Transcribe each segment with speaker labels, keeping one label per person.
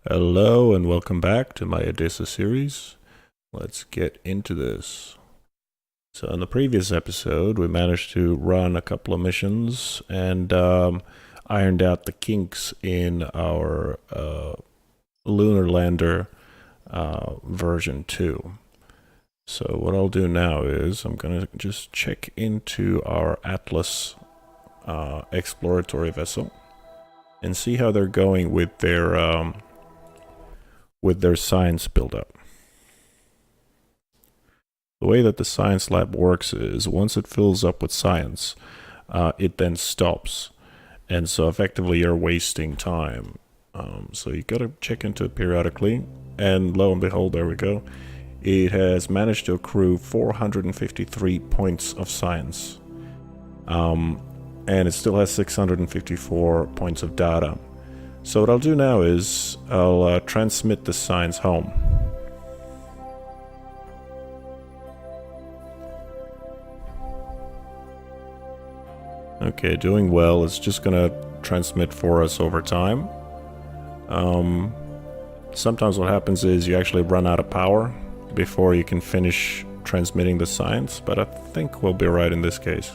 Speaker 1: Hello and welcome back to my Edessa series. Let's get into this. So in the previous episode, we managed to run a couple of missions and ironed out the kinks in our lunar lander version 2. So what I'll do now is I'm going to just check into our Atlas exploratory vessel and see how they're going with their science buildup. The way that the science lab works is once it fills up with science, it then stops. And so effectively you're wasting time. So you gotta check into it periodically. And lo and behold, there we go. It has managed to accrue 453 points of science. And it still has 654 points of data. So what I'll do now is I'll transmit the science home. Okay, doing well. It's just gonna transmit for us over time. Sometimes what happens is you actually run out of power before you can finish transmitting the science, but I think we'll be right in this case.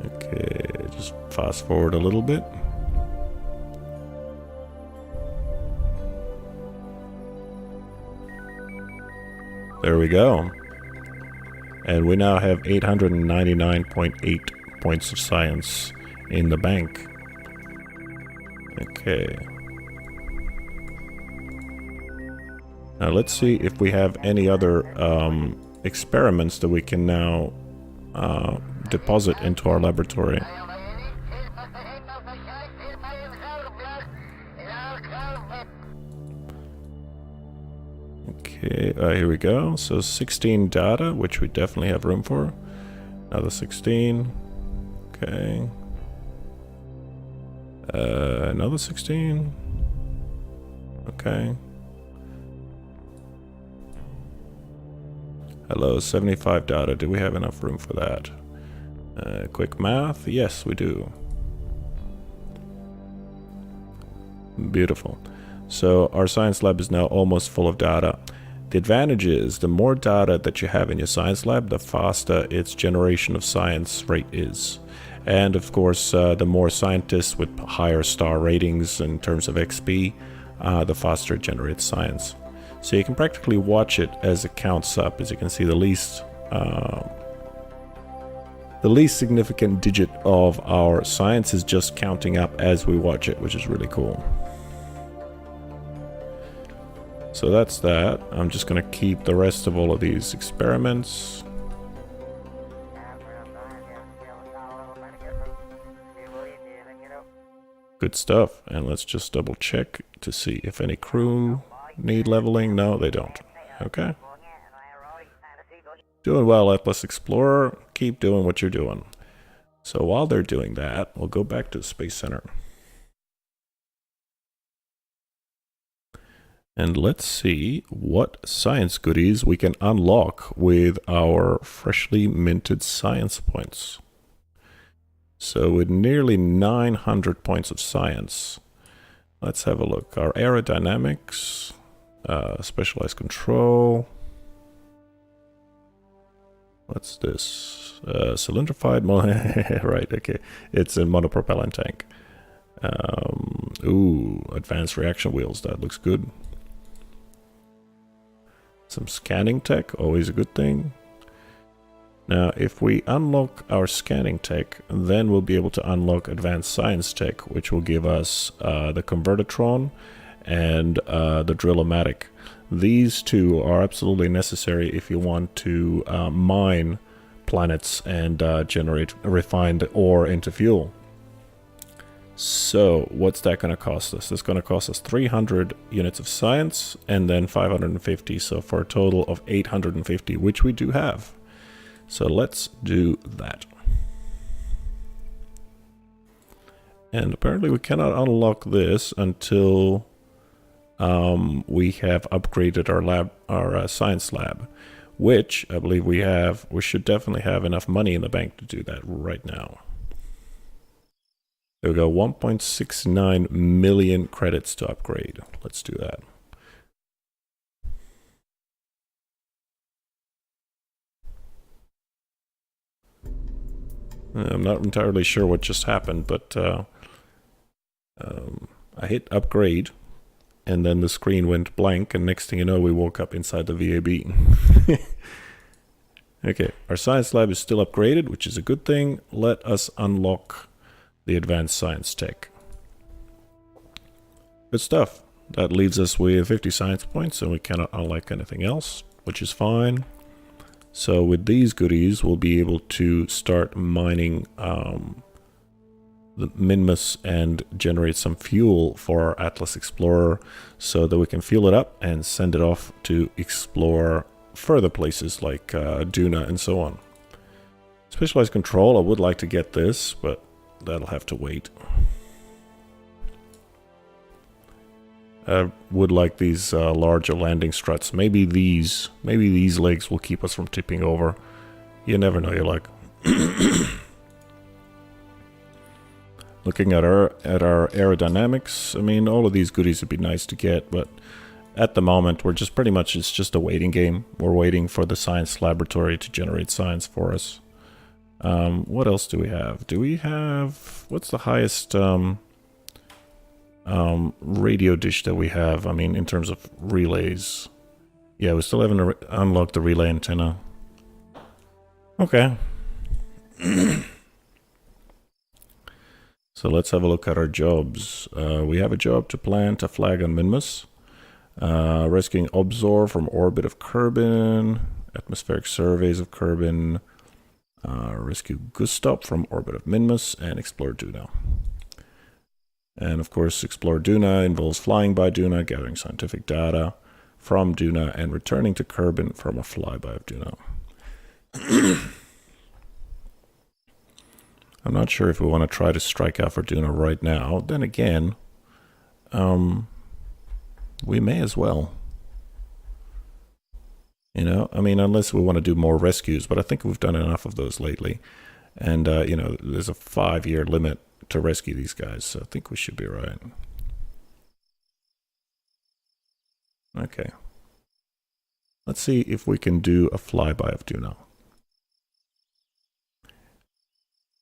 Speaker 1: Okay, just fast forward a little bit. There we go. And we now have 899.8 points of science in the bank. Okay. Now let's see if we have any other experiments that we can now deposit into our laboratory. Okay, here we go. So 16 data, which we definitely have room for. Another 16. Okay. Another 16. Okay. Hello, 75 data. Do we have enough room for that? Quick math. Yes, we do. Beautiful. So our science lab is now almost full of data. The advantage is the more data that you have in your science lab, the faster its generation of science rate is. And of course, the more scientists with higher star ratings in terms of XP, the faster it generates science. So you can practically watch it as it counts up. As you can see, the least significant digit of our science is just counting up as we watch it, which is really cool. So that's that. I'm just going to keep the rest of all of these experiments. Good stuff. And let's just double check to see if any crew need leveling. No, they don't. Okay. Doing well, Atlas Explorer. Keep doing what you're doing. So while they're doing that, we'll go back to the Space Center. And let's see what science goodies we can unlock with our freshly minted science points. So with nearly 900 points of science, let's have a look. Our aerodynamics, specialized control. What's this? Cylindrified, right, okay. It's a monopropellant tank. Ooh, advanced reaction wheels, that looks good. Some scanning tech, always a good thing. Now, if we unlock our scanning tech, then we'll be able to unlock advanced science tech, which will give us the convertitron and the drill-o-matic. These two are absolutely necessary if you want to mine planets and generate refined ore into fuel. So, what's that going to cost us? It's going to cost us 300 units of science and then 550, so for a total of 850, which we do have. So let's do that. And apparently we cannot unlock this until we have upgraded our science lab, which I believe we have. We should definitely have enough money in the bank to do that right now. There we go, 1.69 million credits to upgrade. Let's do that. I'm not entirely sure what just happened, but I hit upgrade, and then the screen went blank, and next thing you know, we woke up inside the VAB. Okay, our science lab is still upgraded, which is a good thing. Let us unlock the advanced science tech. Good stuff. That leaves us with 50 science points, and we cannot unlock anything else, which is fine. So with these goodies, we'll be able to start mining the Minmus and generate some fuel for our Atlas Explorer so that we can fuel it up and send it off to explore further places like Duna and so on. Specialized control, I would like to get this, but that'll have to wait. I would like these larger landing struts. Maybe these legs will keep us from tipping over. You never know. You're like looking at our aerodynamics. I mean, all of these goodies would be nice to get, but at the moment we're just pretty much, it's just a waiting game. We're waiting for the science laboratory to generate science for us. What else do we have? Do we have, what's the highest radio dish that we have? I mean, in terms of relays. Yeah, we still haven't unlocked the relay antenna. Okay. So let's have a look at our jobs. We have a job to plant a flag on Minmus. Rescuing Obzor from orbit of Kerbin. Atmospheric surveys of Kerbin. Rescue Gustav from orbit of Minmus. And explore Duna. And of course, explore Duna involves flying by Duna, gathering scientific data from Duna, and returning to Kerbin from a flyby of Duna. I'm not sure if we want to try to strike out for Duna right now. Then again, we may as well. You know, I mean, unless we want to do more rescues, but I think we've done enough of those lately. And, you know, there's a 5-year limit to rescue these guys, so I think we should be right. Okay. Let's see if we can do a flyby of Duna.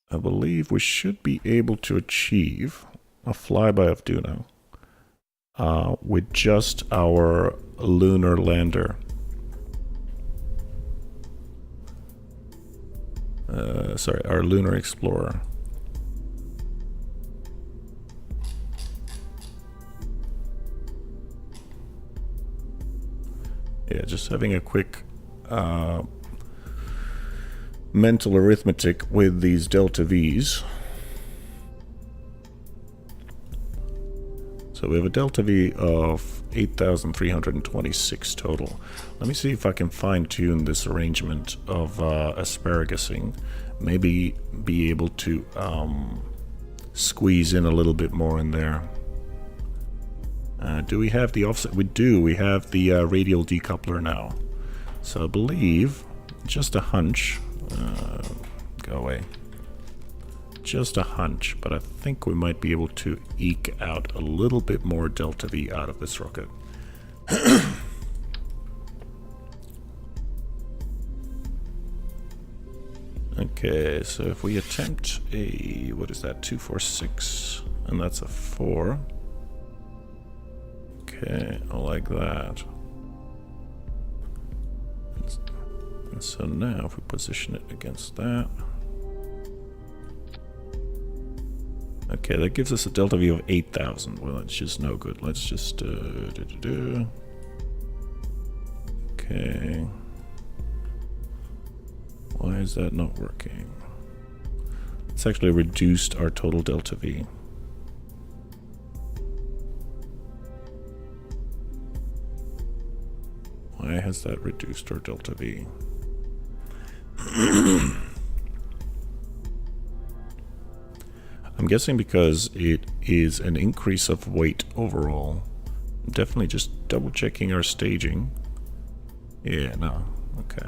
Speaker 1: I believe we should be able to achieve a flyby of Duna with just our lunar lander. Sorry, our lunar explorer. Yeah, just having a quick mental arithmetic with these delta V's. So we have a delta V of 8,326 total. Let me see if I can fine-tune this arrangement of asparagusing. Maybe be able to squeeze in a little bit more in there. Do we have the offset? We do. We have the radial decoupler now. So I believe, just a hunch, go away. Just a hunch, but I think we might be able to eke out a little bit more delta V out of this rocket. Okay, so if we attempt a, what is that, 246, and that's a 4. Okay, I like that. And so now if we position it against that. Okay, that gives us a delta V of 8,000. Well, that's just no good. Let's just Okay. Why is that not working? It's actually reduced our total delta V. Why has that reduced our delta V? I'm guessing because it is an increase of weight overall. I'm definitely just double checking our staging. Yeah, no. Okay.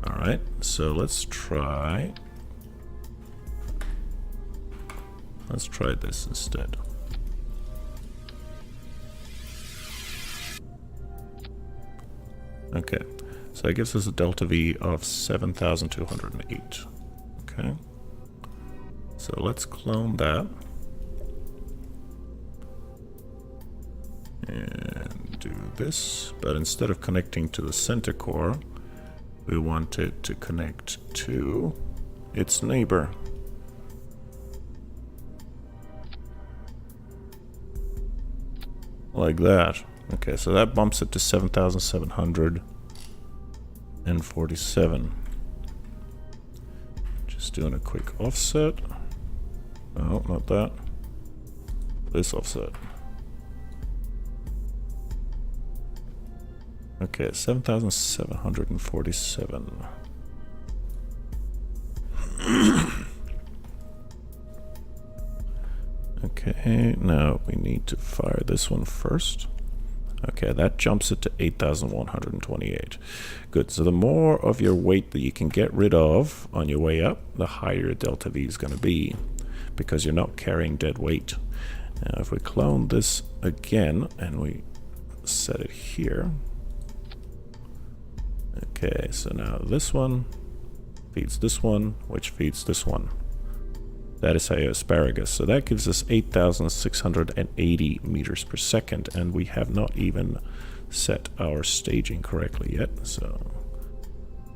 Speaker 1: Alright, so let's try this instead. Okay, so that gives us a delta V of 7,208. Okay, so let's clone that and do this, but instead of connecting to the center core, we want it to connect to its neighbor. Like that. Okay, so that bumps it to 7,747. Just doing a quick offset. Oh, not that. This offset. Okay, 7,747. Okay, now we need to fire this one first. Okay, that jumps it to 8,128. Good, so the more of your weight that you can get rid of on your way up, the higher your delta V is going to be, because you're not carrying dead weight. Now, if we clone this again and we set it here. Okay, so now this one feeds this one, which feeds this one. That is our asparagus. So that gives us 8,680 meters per second, and we have not even set our staging correctly yet. So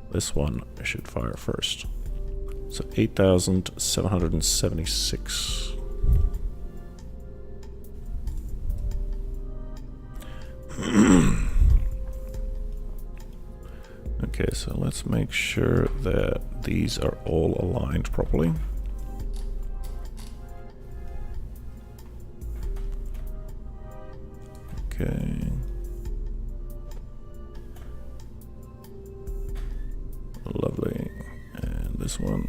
Speaker 1: this one should fire first. So 8,776. Okay, so let's make sure that these are all aligned properly. Okay. Lovely. And this one.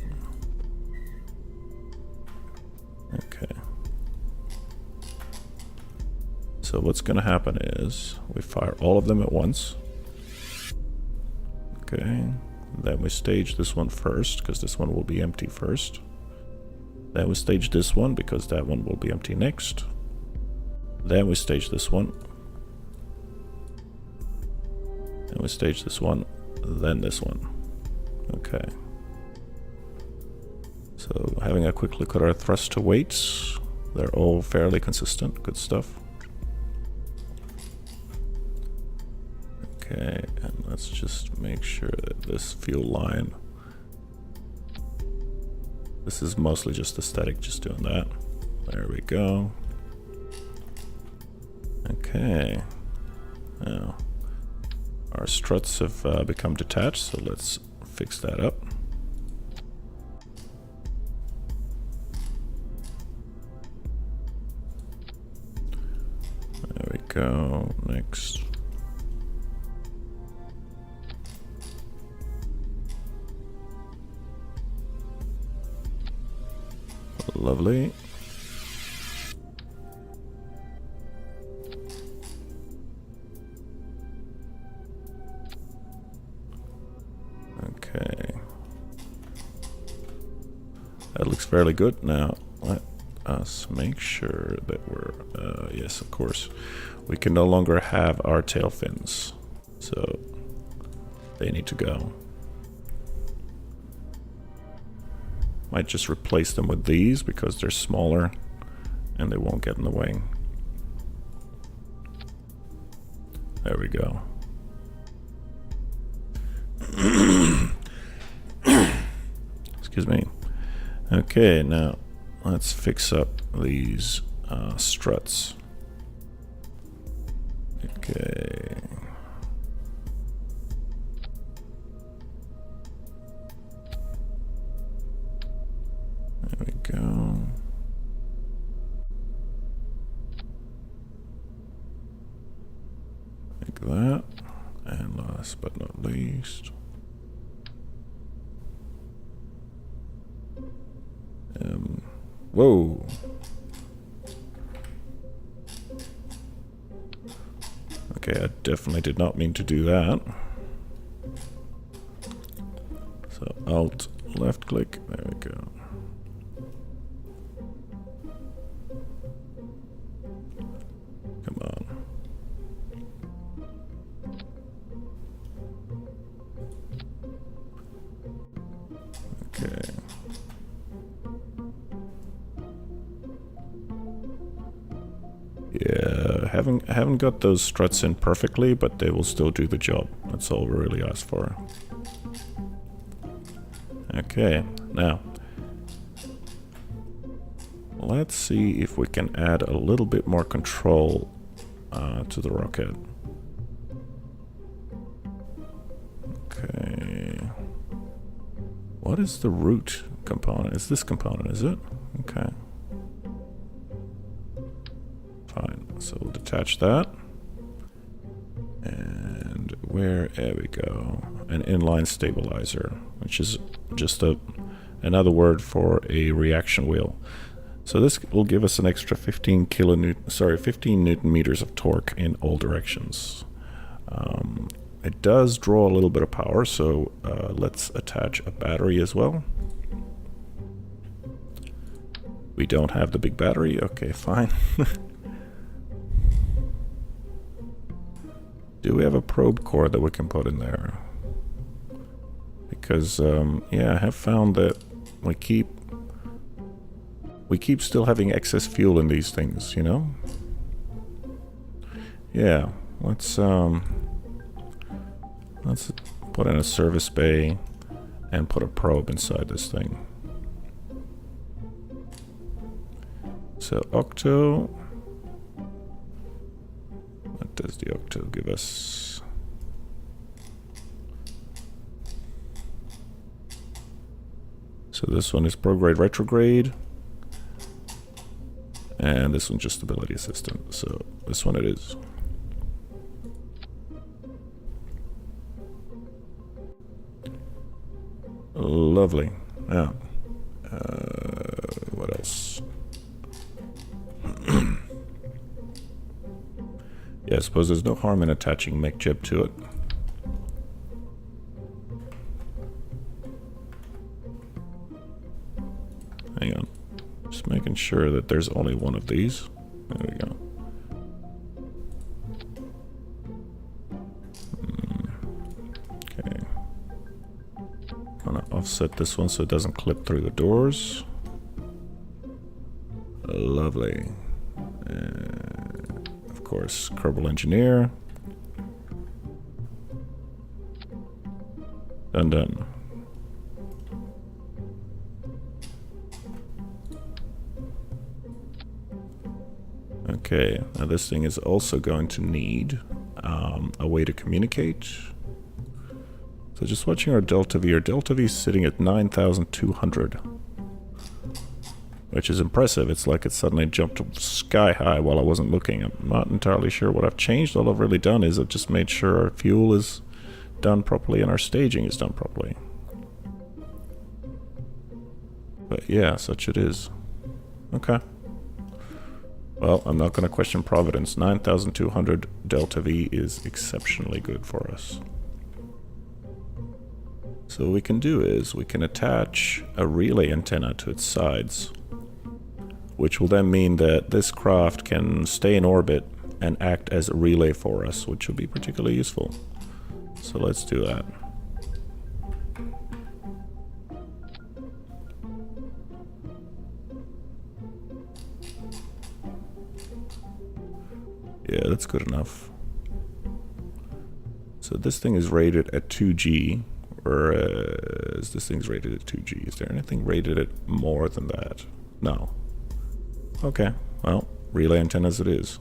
Speaker 1: Okay. So what's going to happen is we fire all of them at once. Okay. Then we stage this one first, because this one will be empty first. Then we stage this one, because that one will be empty next. Then we stage this one. And we stage this one, then this one. Okay. So having a quick look at our thrust to weights, they're all fairly consistent. Good stuff. Okay, and let's just make sure that this fuel line, this is mostly just aesthetic, just doing that. There we go. Okay. Now, our struts have become detached, so let's fix that up. There we go. Next. Lovely. Okay. That looks fairly good. Now, let us make sure that we're... yes, of course. We can no longer have our tail fins. So, they need to go. Might just replace them with these because they're smaller and they won't get in the way. There we go. Excuse me. Okay, now let's fix up these struts. Okay. There we go. Like that. And last but not least, whoa. Okay, I definitely did not mean to do that. So Alt, left click, there we go. Come on. Okay. Yeah, I haven't got those struts in perfectly, but they will still do the job. That's all we really asked for. Okay, now let's see if we can add a little bit more control to the rocket. Okay. What is the root component? It's this component, is it? Okay. Fine. So we'll detach that. And there we go. An inline stabilizer, which is just another word for a reaction wheel. So this will give us an extra 15 Newton meters of torque in all directions. It does draw a little bit of power, so let's attach a battery as well. We don't have the big battery. Okay, fine. Do we have a probe core that we can put in there? Because, yeah, I have found that we keep still having excess fuel in these things, you know? Yeah, let's put in a service bay and put a probe inside this thing. So Octo, what does the Octo give us? So this one is prograde retrograde, and this one's just stability assistant. So this one it is. Lovely. Now, what else? Yeah, I suppose there's no harm in attaching MechJeb to it. Hang on. Just making sure that there's only one of these. There we go. Okay. I'm gonna offset this one so it doesn't clip through the doors. Lovely. Of course, Kerbal Engineer. Done. Okay, now this thing is also going to need a way to communicate. So just watching our Delta V. Our Delta V is sitting at 9,200. Which is impressive. It's like it suddenly jumped sky high while I wasn't looking. I'm not entirely sure what I've changed. All I've really done is I've just made sure our fuel is done properly and our staging is done properly. But yeah, such it is. Okay. Well, I'm not going to question Providence. 9,200 Delta V is exceptionally good for us. So what we can do is we can attach a relay antenna to its sides, which will then mean that this craft can stay in orbit and act as a relay for us, which will be particularly useful. So let's do that. Yeah, that's good enough. So this thing is rated at 2G, whereas this thing's rated at 2G. Is there anything rated at more than that? No. Okay, well, relay antennas it is.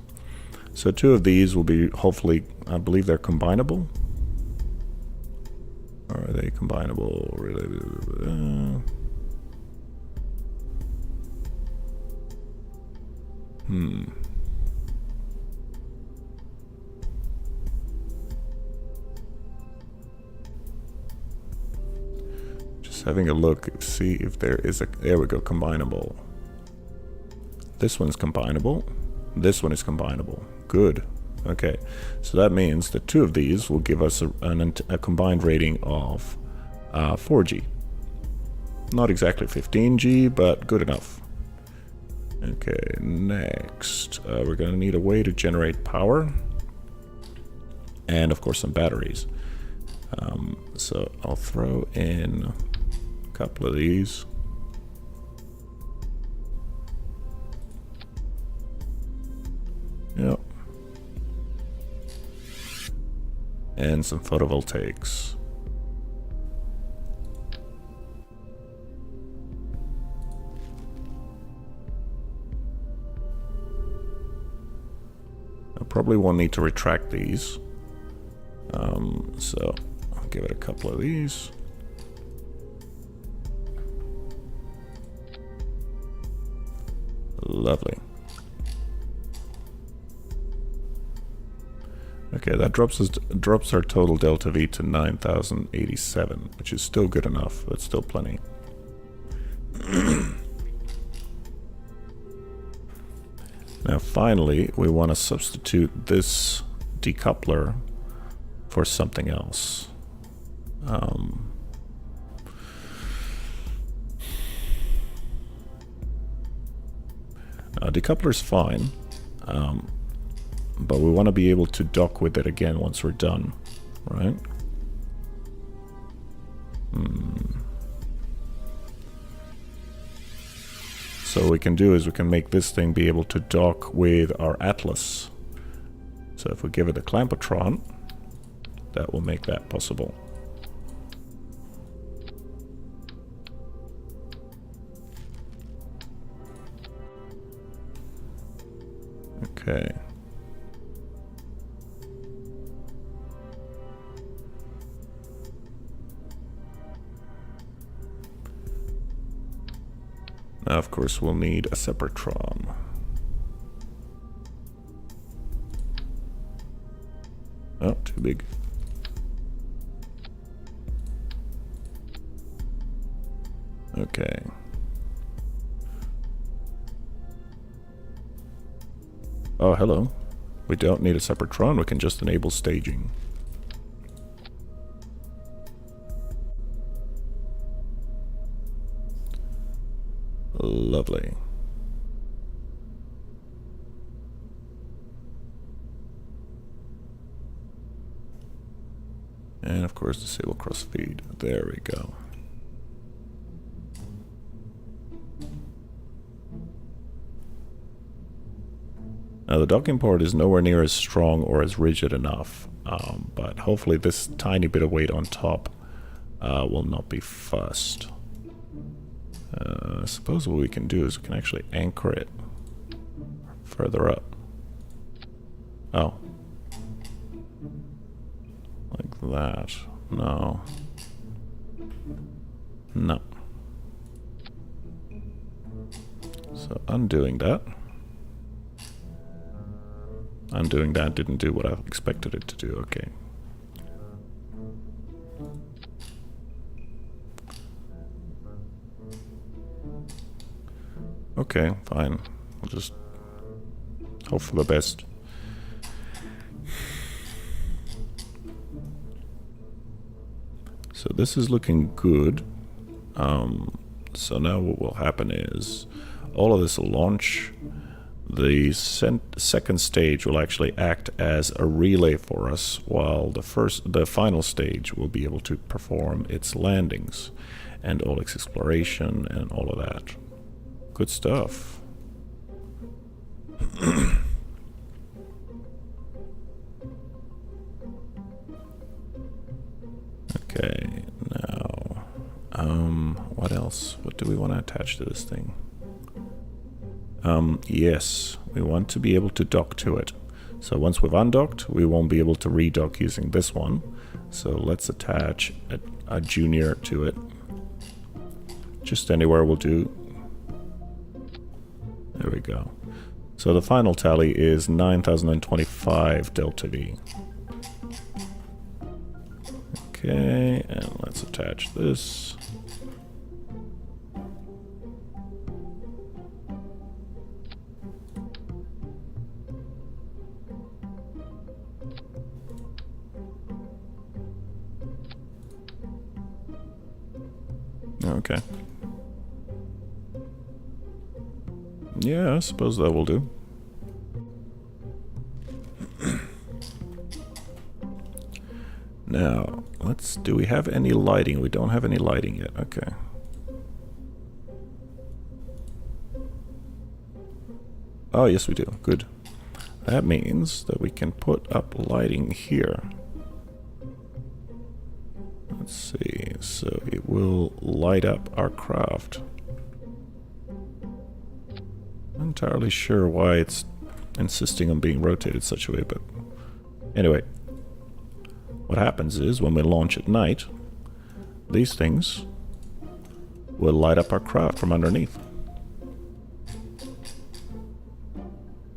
Speaker 1: So two of these will be, hopefully, I believe they're combinable. Or are they combinable? Relay, Just having a look, see if there is a, there we go, combinable. This one's combinable. This one is combinable. Good. Okay, so that means that 2 of these will give us a combined rating of 4G. Not exactly 15G, but good enough. Okay, next, we're going to need a way to generate power. And, of course, some batteries. So I'll throw in a couple of these. Yep. And some photovoltaics. I probably won't need to retract these. So I'll give it a couple of these. Lovely. Okay, that drops our total delta V to 9,087, which is still good enough, but still plenty. Now finally, we want to substitute this decoupler for something else. Decoupler's fine. But we want to be able to dock with it again once we're done, right? So what we can do is we can make this thing be able to dock with our Atlas. So if we give it a Clampotron, that will make that possible. Okay. Now, of course, we'll need a Separatron. Oh, too big. Okay. Oh, hello. We don't need a Separatron, we can just enable staging. Lovely. And of course disable cross feed. There we go. Now the docking port is nowhere near as strong or as rigid enough, but hopefully this tiny bit of weight on top will not be fussed. I suppose what we can do is we can actually anchor it further up. Oh. Like that. No. No. So undoing that. Undoing that didn't do what I expected it to do. Okay. Okay, fine. We'll just hope for the best. So this is looking good. So now what will happen is all of this will launch. The second stage will actually act as a relay for us, while the final stage will be able to perform its landings and all its exploration and all of that. Good stuff. Okay, now, what else? What do we want to attach to this thing? Yes, we want to be able to dock to it. So once we've undocked, we won't be able to redock using this one. So let's attach a junior to it. Just anywhere will do. There we go. So the final tally is 9,025 delta V. Okay, and let's attach this. Okay. Yeah, I suppose that will do. Now, do we have any lighting? We don't have any lighting yet. Okay. Oh, yes we do. Good. That means that we can put up lighting here. Let's see. So it will light up our craft. Not entirely sure why it's insisting on being rotated such a way, but anyway. What happens is when we launch at night, these things will light up our craft from underneath.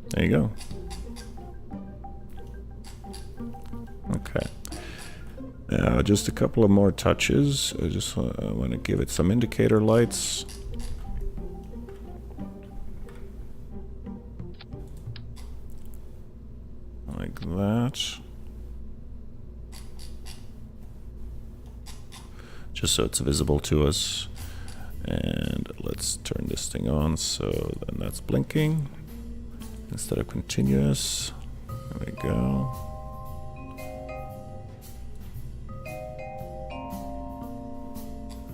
Speaker 1: There you go. Okay. Now, just a couple of more touches. I just want to give it some indicator lights. Like that. Just so it's visible to us. And let's turn this thing on so then that's blinking instead of continuous. There we go.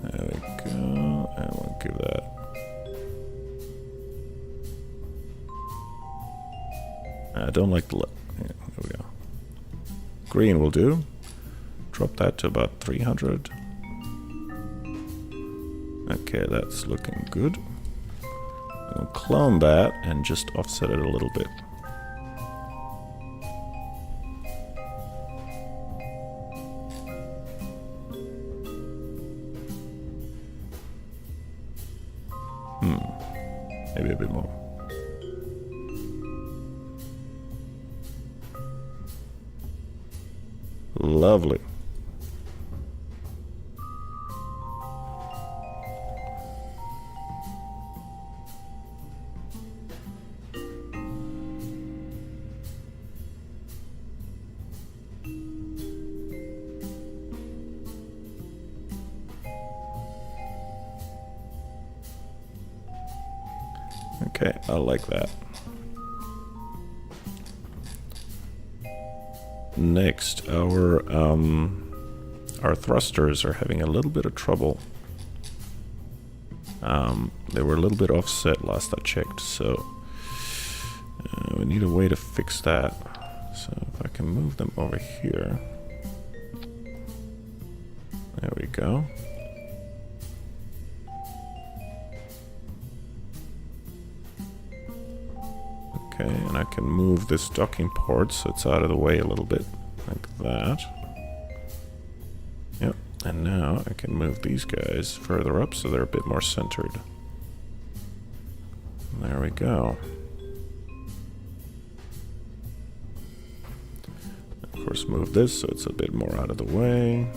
Speaker 1: There we go. And we'll give that. I don't like the look. Yeah, there we go. Green will do. Drop that to about 300. Okay, that's looking good. I'll clone that and just offset it a little bit. Maybe a bit more. Lovely. Okay, I like that. Next, our thrusters are having a little bit of trouble. They were a little bit offset last I checked, so we need a way to fix that. So if I can move them over here. There we go. Okay, and I can move this docking port so it's out of the way a little bit, like that. Yep, and now I can move these guys further up so they're a bit more centered. There we go. Of course, move this so it's a bit more out of the way.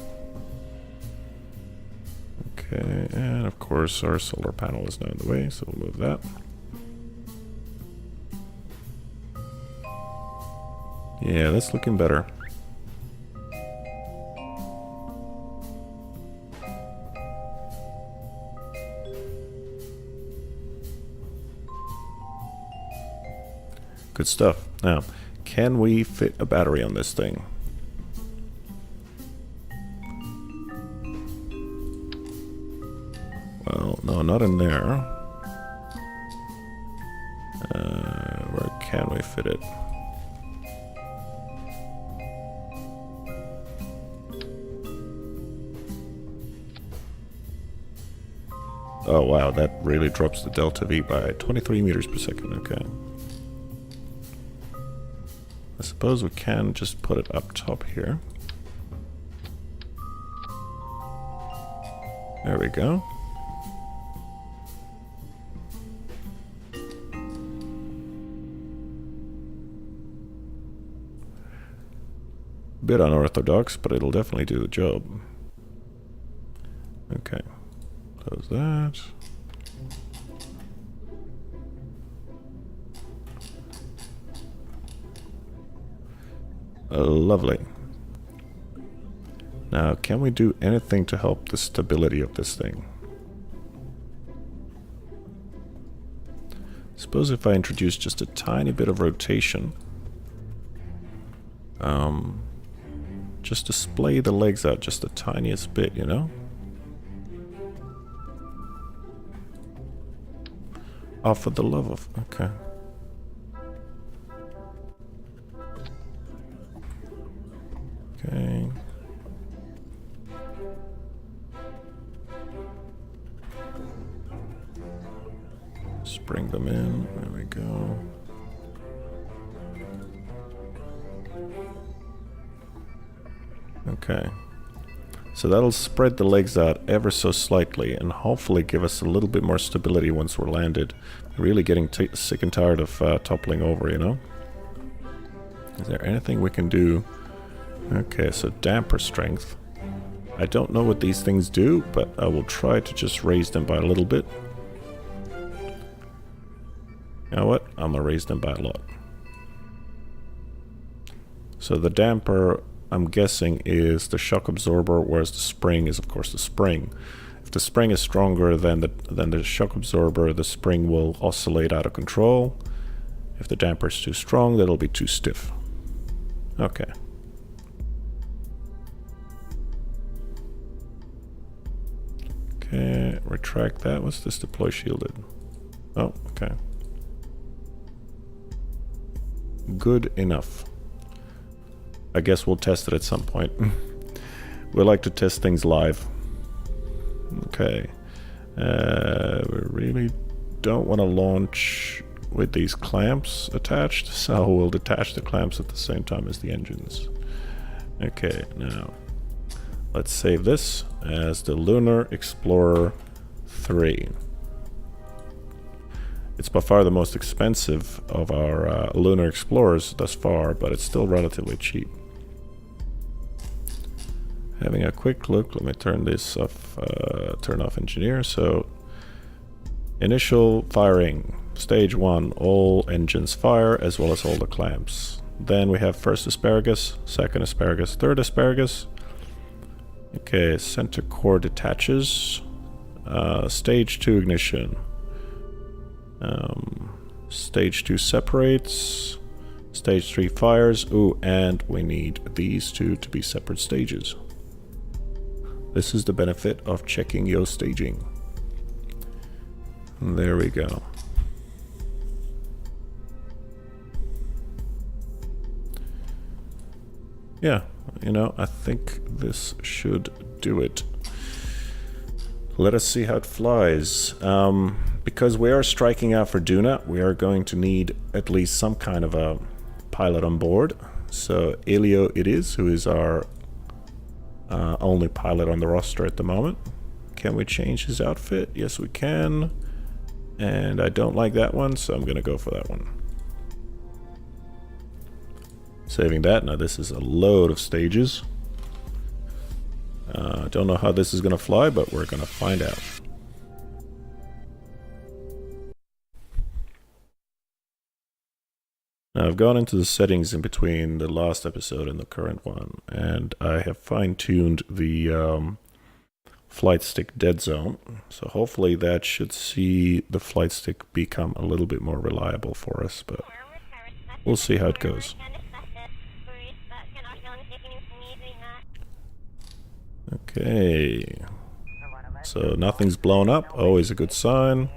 Speaker 1: Okay, and of course our solar panel is now in the way, so we'll move that. Yeah, that's looking better. Good stuff. Now, can we fit a battery on this thing? Well, no, not in there. Where can we fit it? Oh wow, that really drops the delta V by 23 meters per second, okay. I suppose we can just put it up top here. There we go. Bit unorthodox, but it'll definitely do the job. Okay. Close that. Lovely. Now, can we do anything to help the stability of this thing? Suppose if I introduce just a tiny bit of rotation, just to splay the legs out just the tiniest bit, you know? Oh, for the love of... Okay. Okay. Just bring them in. There we go. Okay. So that'll spread the legs out ever so slightly and hopefully give us a little bit more stability once we're landed. Really getting sick and tired of toppling over, you know? Is there anything we can do? Okay, so damper strength. I don't know what these things do, but I will try to just raise them by a little bit. You know what? I'm gonna raise them by a lot. So the damper, I'm guessing, is the shock absorber, whereas the spring is, of course, the spring. If the spring is stronger than the shock absorber, the spring will oscillate out of control. If the damper is too strong, that'll be too stiff. Okay. Okay, retract that. What's this? Deploy shielded. Oh, okay. Good enough. I guess we'll test it at some point. We like to test things live. Okay. We really don't want to launch with these clamps attached, so we'll detach the clamps at the same time as the engines. Okay, now let's save this as the Lunar Explorer 3. It's by far the most expensive of our Lunar Explorers thus far, but it's still relatively cheap. Having a quick look, let me turn this off, turn off engineer. So, initial firing, stage 1, all engines fire as well as all the clamps. Then we have first asparagus, second asparagus, third asparagus. Okay, center core detaches. Stage 2 ignition. Stage 2 separates. Stage 3 fires. Ooh, and we need these two to be separate stages. This is the benefit of checking your staging. There we go. Yeah, you know, I think this should do it. Let us see how it flies. Because we are striking out for Duna, we are going to need at least some kind of a pilot on board. So Elio it is, who is our only pilot on the roster at the moment. Can we change his outfit? Yes, we can. And I don't like that one, so I'm gonna go for that one. Saving that. Now this is a load of stages. I don't know how this is gonna fly, but we're gonna find out. Now I've gone into the settings in between the last episode and the current one, and I have fine-tuned the flight stick dead zone, so hopefully that should see the flight stick become a little bit more reliable for us, but we'll see how it goes. Okay, so nothing's blown up, always a good sign,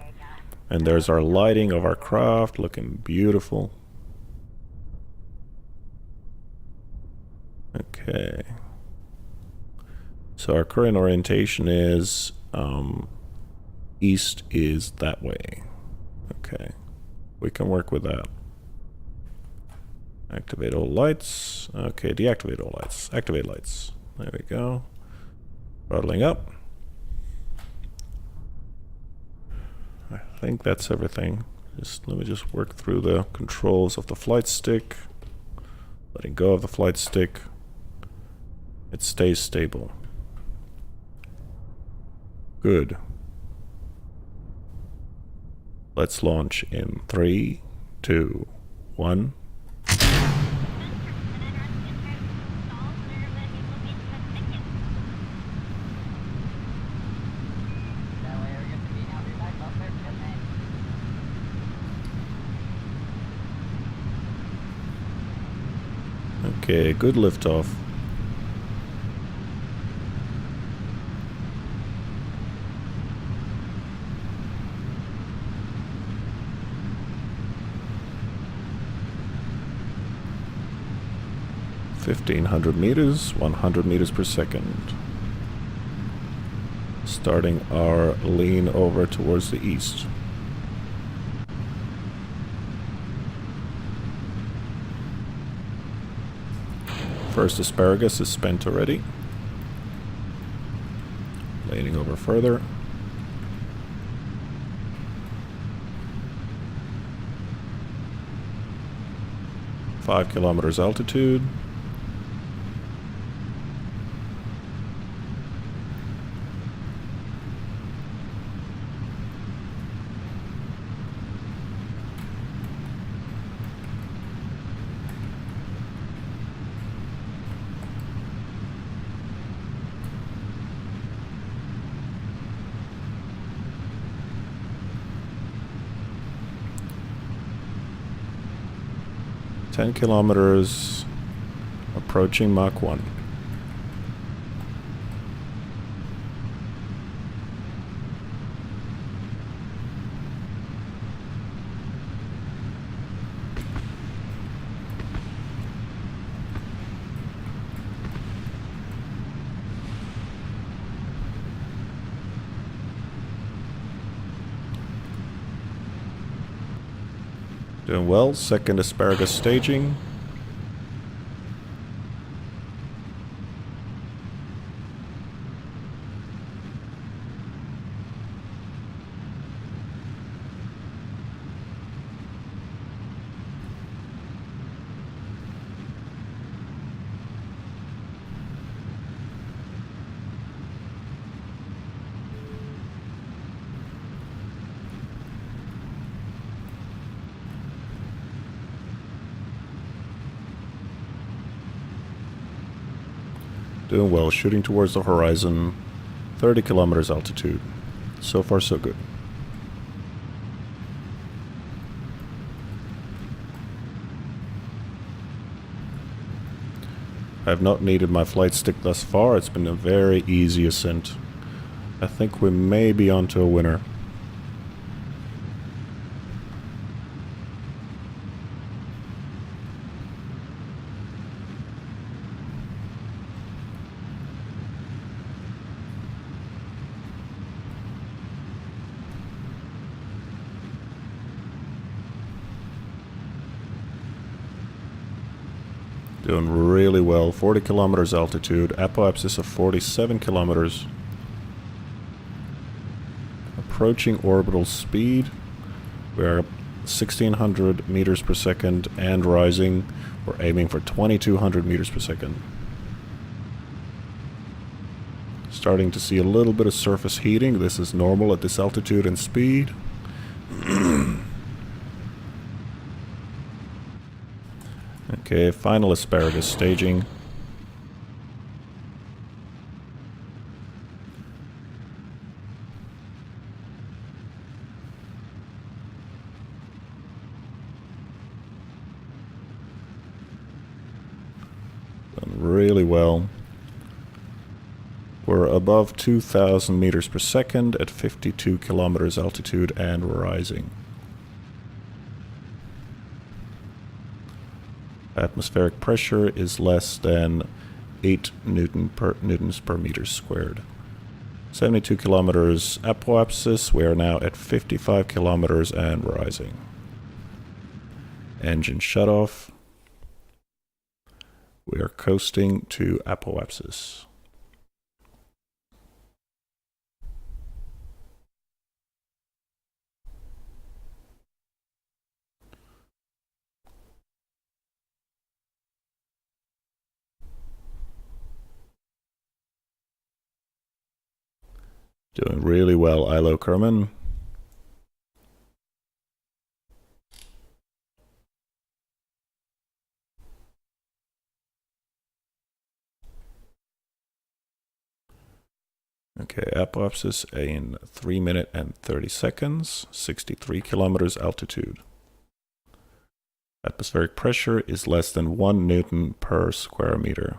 Speaker 1: and there's our lighting of our craft, looking beautiful. Okay, so our current orientation is east is that way. Okay, we can work with that. Activate all lights. Okay, deactivate all lights. Activate lights. There we go. Throttling up. I think that's everything. Let me just work through the controls of the flight stick. Letting go of the flight stick. It stays stable. Good. Let's launch in 3, 2, 1. Okay, good liftoff. (1,500 meters, 100 meters per second). Starting our lean over towards the east. First asparagus is spent already. Leaning over further. (5 kilometers altitude). (10 kilometers, approaching Mach 1). Doing well. Second asparagus staging. Doing well, shooting towards the horizon, 30 kilometers altitude. So far, so good. I have not needed my flight stick thus far. It's been a very easy ascent. I think we may be onto a winner. Doing really well. 40 kilometers altitude. Apoapsis of 47 kilometers. Approaching orbital speed. We're 1,600 meters per second and rising. We're aiming for 2,200 meters per second. Starting to see a little bit of surface heating. This is normal at this altitude and speed. Okay, final asparagus staging. Done really well. We're above 2,000 meters per second at 52 kilometers altitude and rising. Atmospheric pressure is less than 8 newtons per meter squared. 72 kilometers apoapsis. We are now at 55 kilometers and rising. Engine shut off. We are coasting to apoapsis. Doing really well, Ilo Kerman. Okay, apoapsis in 3 minutes and 30 seconds, 63 kilometers altitude. Atmospheric pressure is less than 1 Newton per square meter.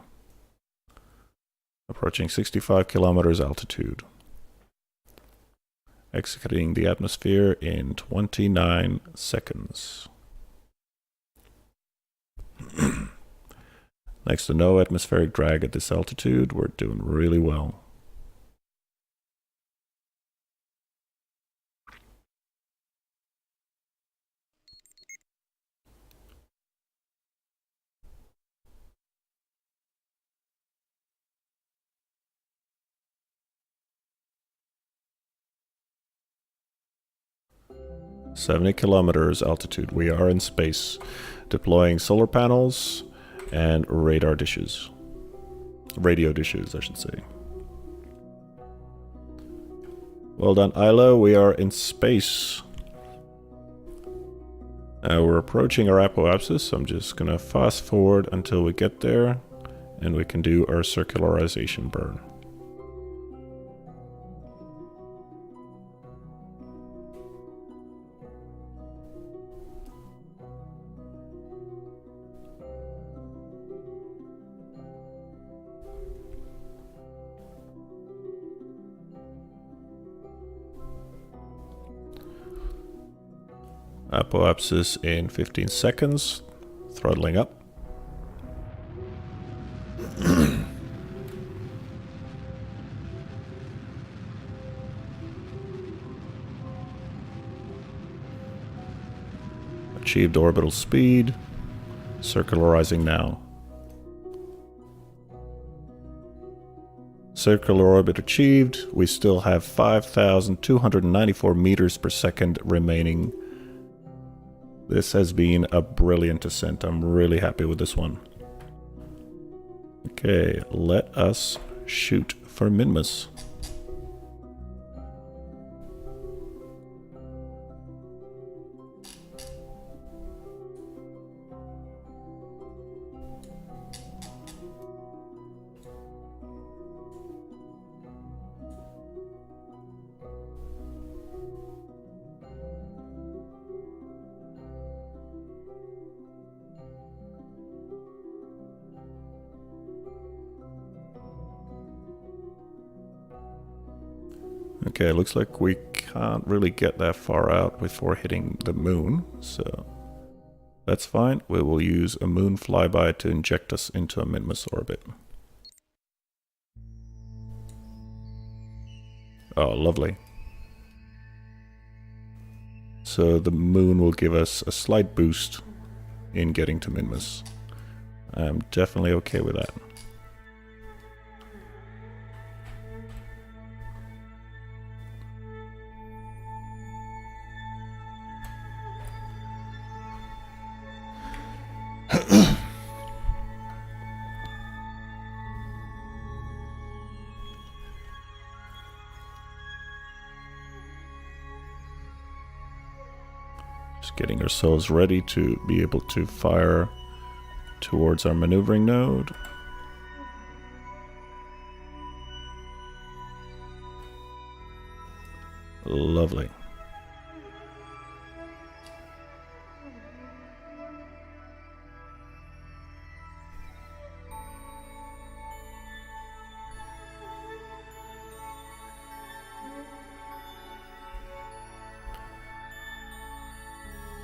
Speaker 1: Approaching 65 kilometers altitude. Exiting the atmosphere in 29 seconds. Next to no atmospheric drag at this altitude, we're doing really well. "70 kilometers altitude. We are in space. Deploying solar panels and radar dishes. Radio dishes, I should say. Well done, Ilo. We are in space. Now we're approaching our apoapsis, so I'm just going to fast forward until we get there, and we can do our circularization burn. Apoapsis in 15 seconds, throttling up. Achieved orbital speed, circularizing now. Circular orbit achieved. We still have 5,294 meters per second remaining. This has been a brilliant ascent. I'm really happy with this one. Okay, let us shoot for Minmus. Okay, looks like we can't really get that far out before hitting the moon, so that's fine. We will use a moon flyby to inject us into a Minmus orbit. Oh, lovely. So the moon will give us a slight boost in getting to Minmus. I'm definitely okay with that. Just getting ourselves ready to be able to fire towards our maneuvering node. Lovely.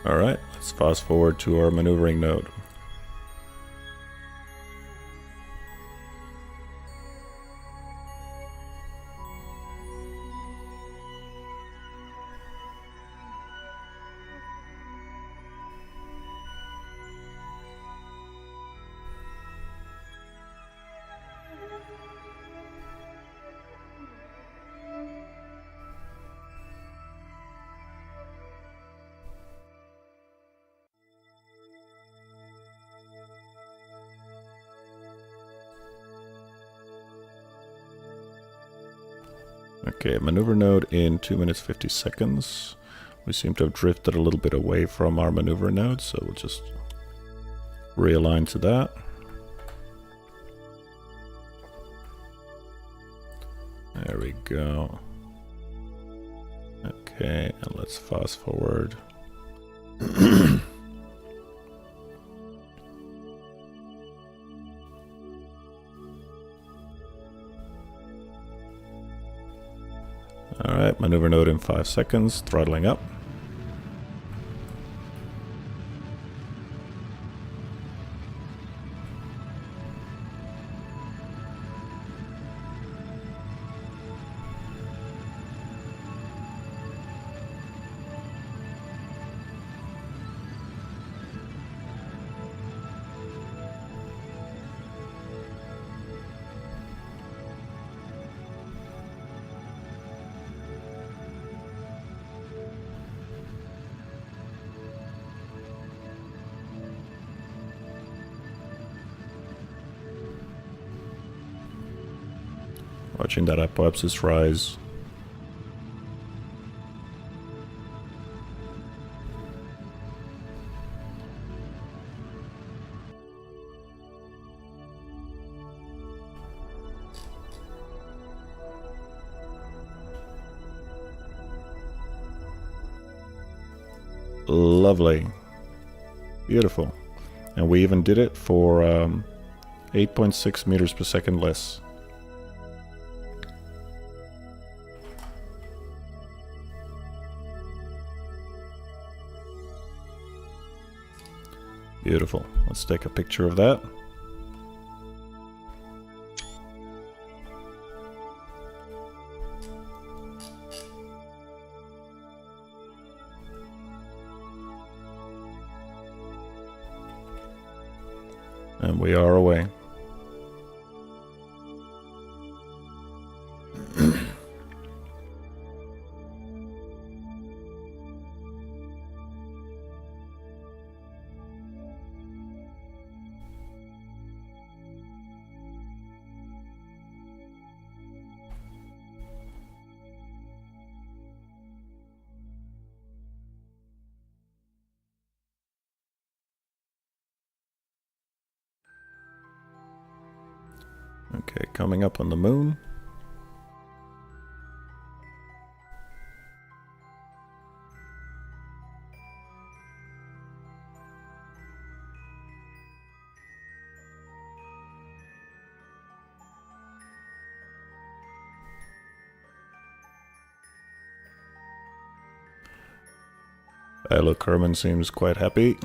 Speaker 1: Alright, let's fast forward to our maneuvering node. Okay, maneuver node in 2 minutes 50 seconds. We seem to have drifted a little bit away from our maneuver node, so we'll just realign to that. There we go. Okay, and let's fast forward. maneuver node in 5 seconds, throttling up. Watching that apoapsis rise. Lovely. Beautiful. And we even did it for 8.6 meters per second less. Beautiful. Let's take a picture of that. And we are away. Okay, coming up on the moon. Look, Herman seems quite happy.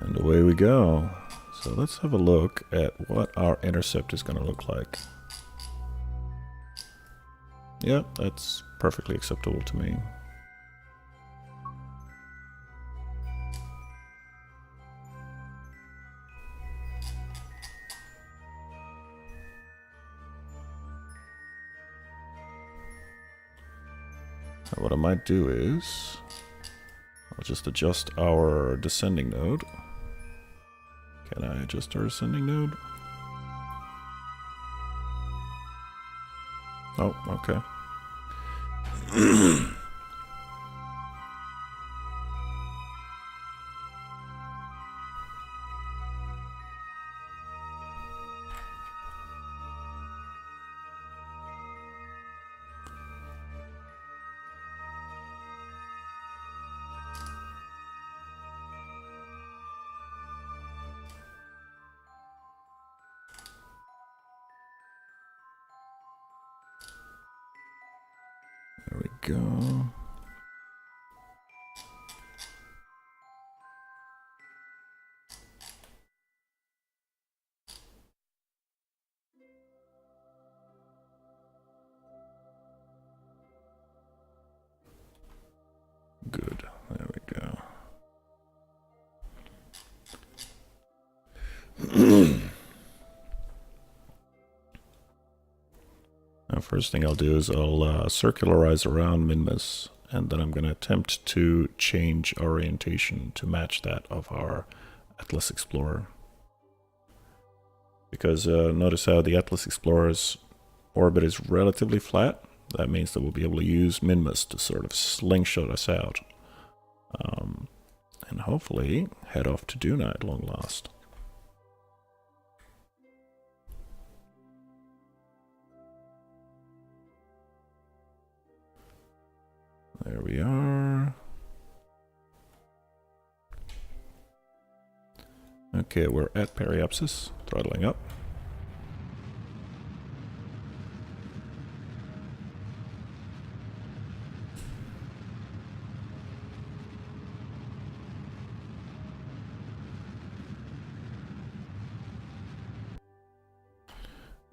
Speaker 1: And away we go. So let's have a look at what our intercept is going to look like. Yeah, that's perfectly acceptable to me. Now what I might do is I'll just adjust our descending node. Can I adjust our ascending node? Oh, okay. There we go. Good. There we go. Now, first thing I'll do is I'll circularize around Minmus, and then I'm going to attempt to change orientation to match that of our Atlas Explorer. Because notice how the Atlas Explorer's orbit is relatively flat. That means that we'll be able to use Minmus to sort of slingshot us out and hopefully head off to Duna at long last. There we are. Okay, we're at Periapsis, throttling up.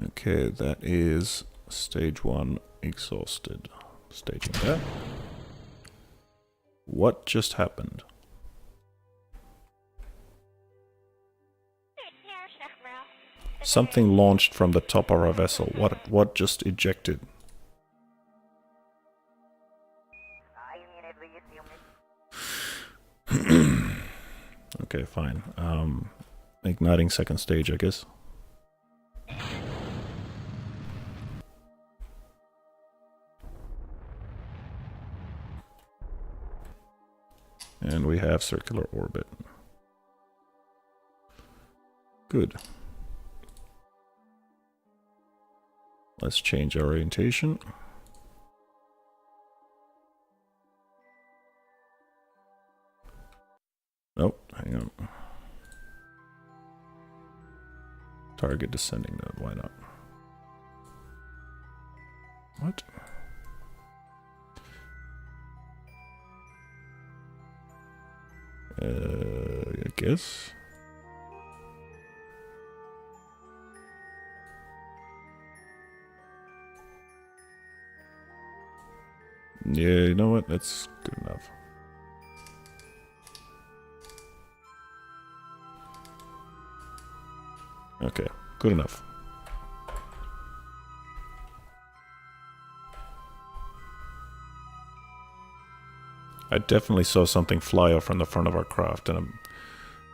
Speaker 1: Okay, that is stage 1 exhausted. Staging that. What just happened? Something launched from the top of our vessel. What just ejected? Okay, fine. Igniting second stage, I guess. And we have circular orbit. Good. Let's change our orientation. Nope, hang on. Target descending node, why not? What? I guess. Yeah, you know what? That's good enough. Okay, good enough. I definitely saw something fly off from the front of our craft, and I'm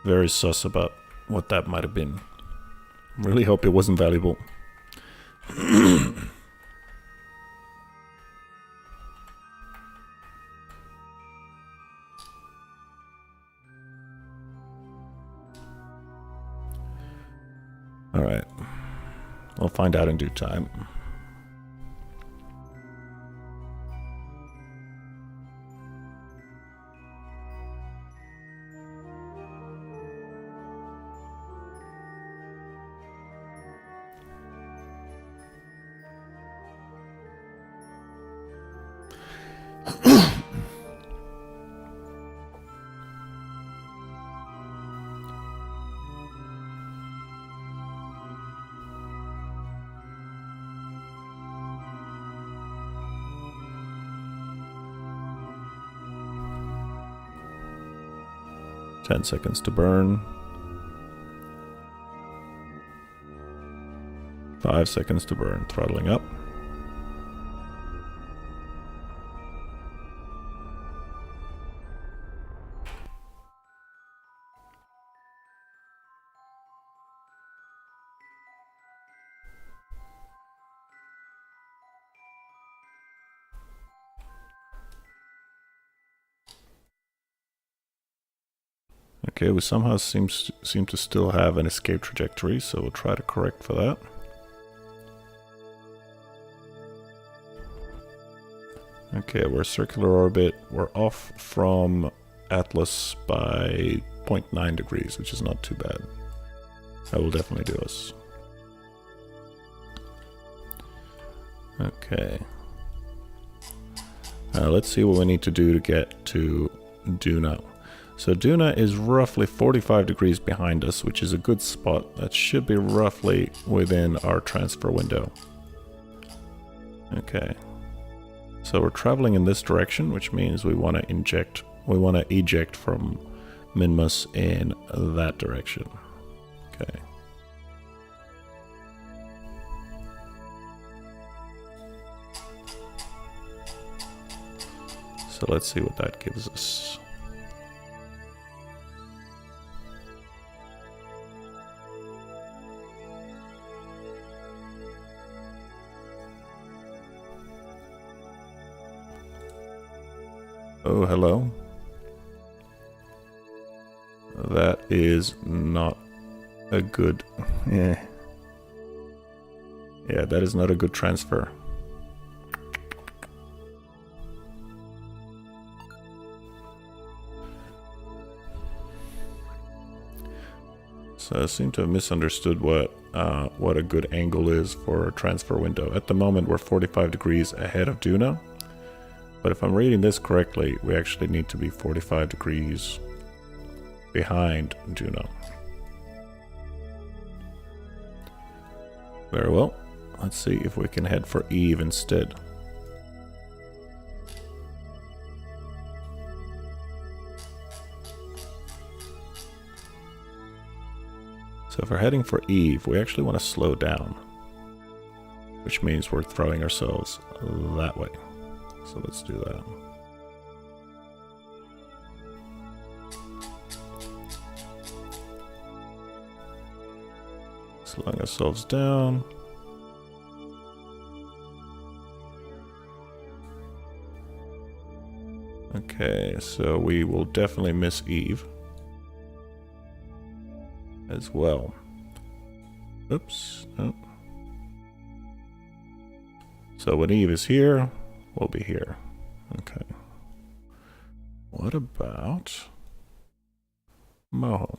Speaker 1: very sus about what that might have been. Really hope it wasn't valuable. Alright. We'll find out in due time. Ten seconds to burn. 5 seconds to burn. Throttling up. Okay, we somehow seem to still have an escape trajectory, so we'll try to correct for that. Okay, we're circular orbit. We're off from Atlas by 0.9 degrees, which is not too bad. That will definitely do us. Okay. Let's see what we need to do to get to Duna. So Duna is roughly 45 degrees behind us, which is a good spot. That should be roughly within our transfer window. Okay. So we're traveling in this direction, which means we want to eject from Minmus in that direction. Okay. So let's see what that gives us. Oh, hello. That is not a good... Yeah, that is not a good transfer. So I seem to have misunderstood what a good angle is for a transfer window. At the moment, we're 45 degrees ahead of Duna. But if I'm reading this correctly, we actually need to be 45 degrees behind Duna. Very well. Let's see if we can head for Eve instead. So if we're heading for Eve, we actually want to slow down, which means we're throwing ourselves that way. So let's do that. Slowing ourselves down. Okay, so we will definitely miss Eve as well. Oops. Oh. So when Eve is here, we'll be here. Okay. What about Moho?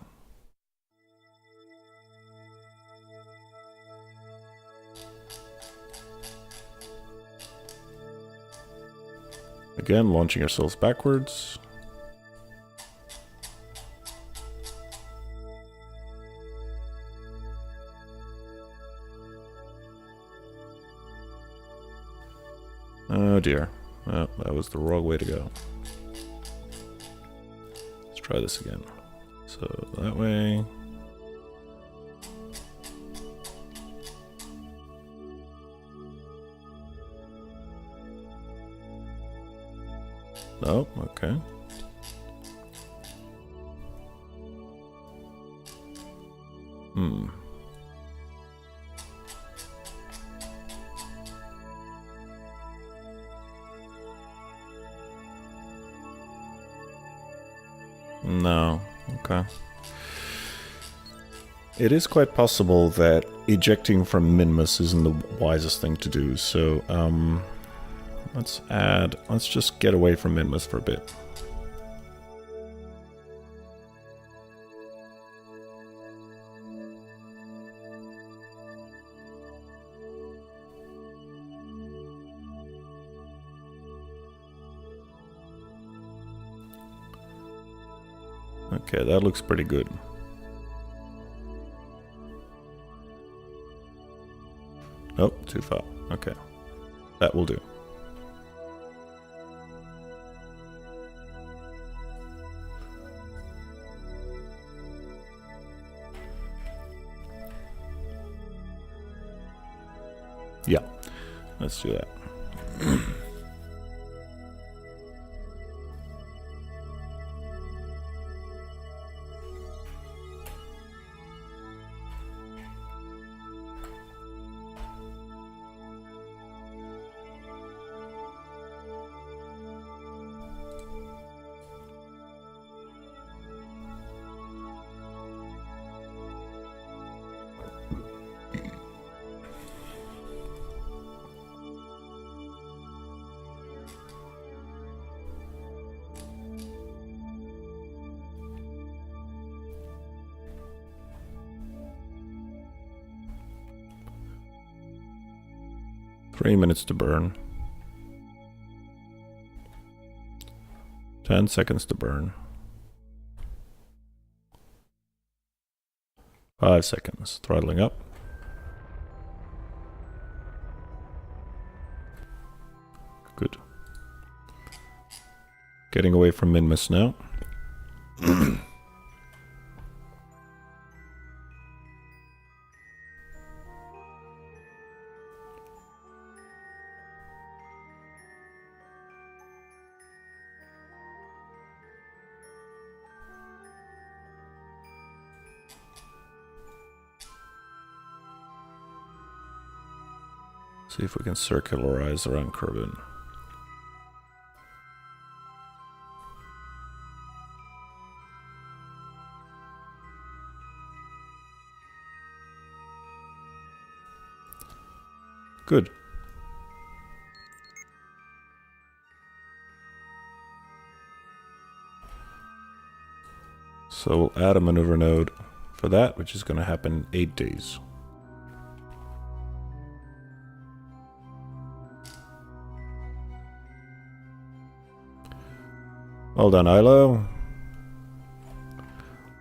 Speaker 1: Again, launching ourselves backwards. Oh dear. Oh, that was the wrong way to go. Let's try this again. So that way. Oh, okay. No, okay. It is quite possible that ejecting from Minmus isn't the wisest thing to do, so let's just get away from Minmus for a bit. Okay, that looks pretty good. Oh, too far. Okay. That will do. Yeah, let's do that. Three minutes to burn. 10 seconds to burn. 5 seconds. Throttling up. Good. Getting away from Minmus now. See if we can circularize around Kerbin. Good. So we'll add a maneuver node for that, which is going to happen in 8 days. Well done, Ilo.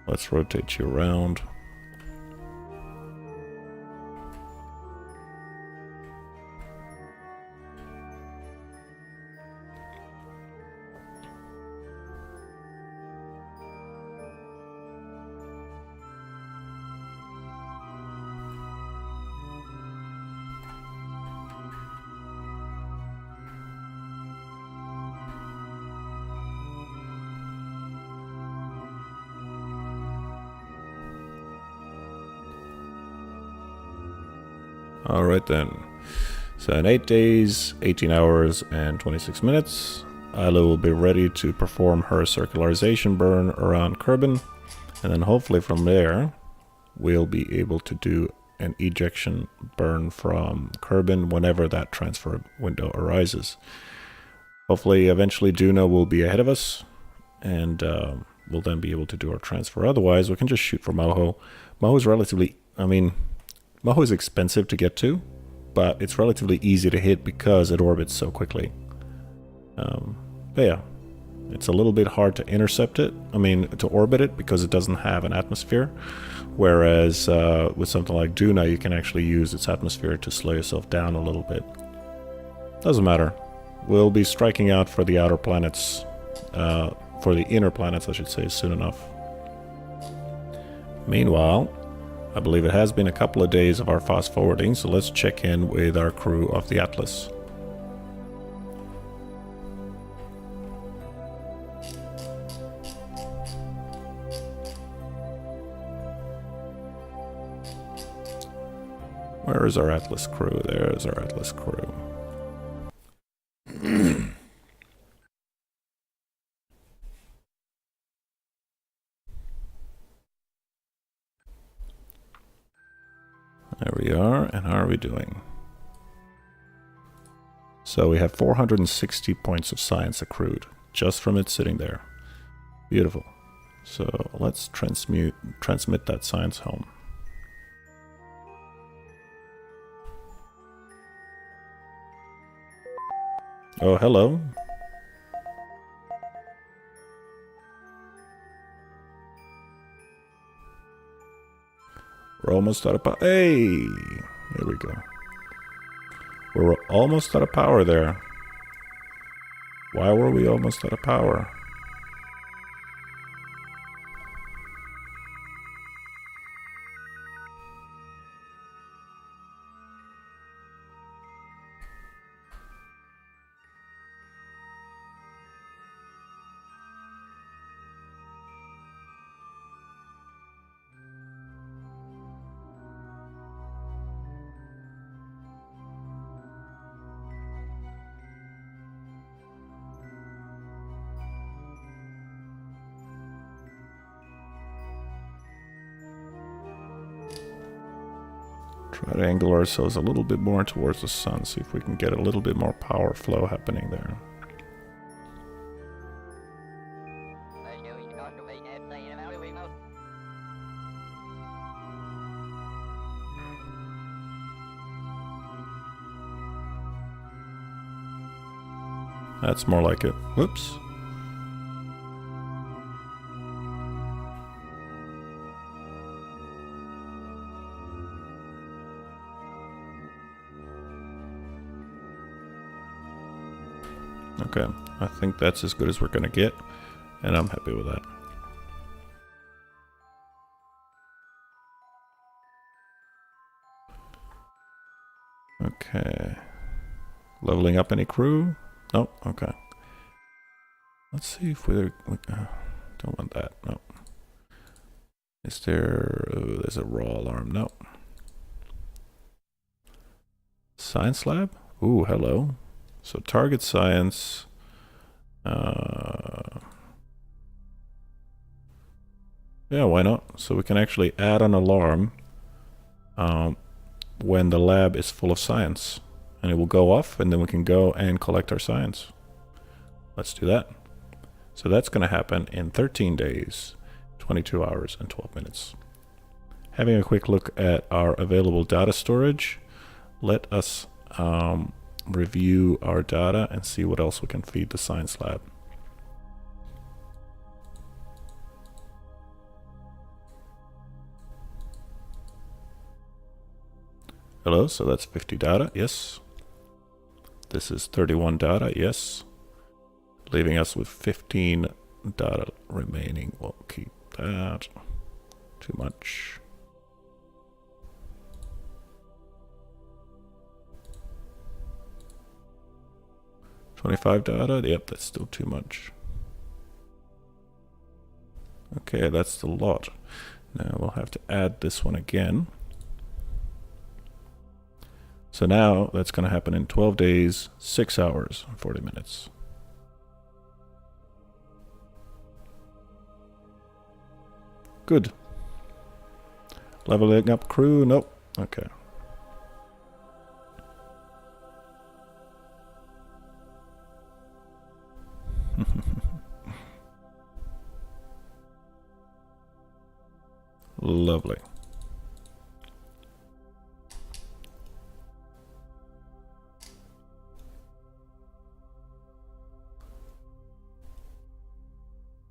Speaker 1: Let's rotate you around. Alright then. So in 8 days, 18 hours, and 26 minutes, Isla will be ready to perform her circularization burn around Kerbin, and then hopefully from there, we'll be able to do an ejection burn from Kerbin whenever that transfer window arises. Hopefully, eventually Duna will be ahead of us, and we'll then be able to do our transfer. Otherwise, we can just shoot for Moho. Moho is relatively, Moho is expensive to get to, but it's relatively easy to hit because it orbits so quickly. But yeah, it's a little bit hard to intercept it, to orbit it, because it doesn't have an atmosphere. Whereas with something like Duna, you can actually use its atmosphere to slow yourself down a little bit. Doesn't matter. We'll be striking out for the outer planets, for the inner planets, I should say, soon enough. Meanwhile, I believe it has been a couple of days of our fast forwarding, so let's check in with our crew of the Atlas. Where is our Atlas crew? There's our Atlas crew. There we are, and how are we doing? So we have 460 points of science accrued, just from it sitting there. Beautiful. So let's transmit that science home. Oh, hello. We're almost out of power. Hey! There we go. We're almost out of power there. Why were we almost out of power? Try to angle ourselves a little bit more towards the sun, see if we can get a little bit more power flow happening there. That's more like it. Whoops. Okay, I think that's as good as we're gonna get, and I'm happy with that. Okay. Leveling up any crew? No? Okay. Let's see if we don't want that. No. Is there... Oh, there's a raw alarm. No. Science lab? Ooh, hello. So target science... yeah, why not? So we can actually add an alarm when the lab is full of science. and it will go off, and then we can go and collect our science. Let's do that. So that's going to happen in 13 days, 22 hours, and 12 minutes. Having a quick look at our available data storage, let us review our data and see what else we can feed the science lab. Hello, so that's 50 data, yes. This is 31 data, yes. Leaving us with 15 data remaining. We'll keep that. Too much. $25 data, yep, that's still too much. Okay, that's the lot. Now we'll have to add this one again. So now that's going to happen in 12 days, 6 hours, and 40 minutes. Good. Leveling up crew, nope. Okay. Lovely.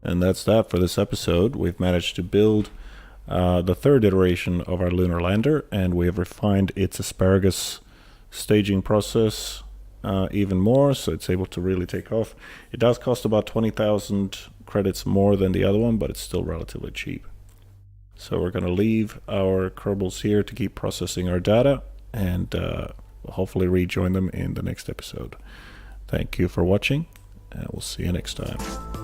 Speaker 1: And that's that for this episode. We've managed to build the third iteration of our lunar lander, and we have refined its asparagus staging process even more, so it's able to really take off. It does cost about 20,000 credits more than the other one, but it's still relatively cheap. So we're going to leave our Kerbals here to keep processing our data, and we'll hopefully rejoin them in the next episode. Thank you for watching, and we'll see you next time.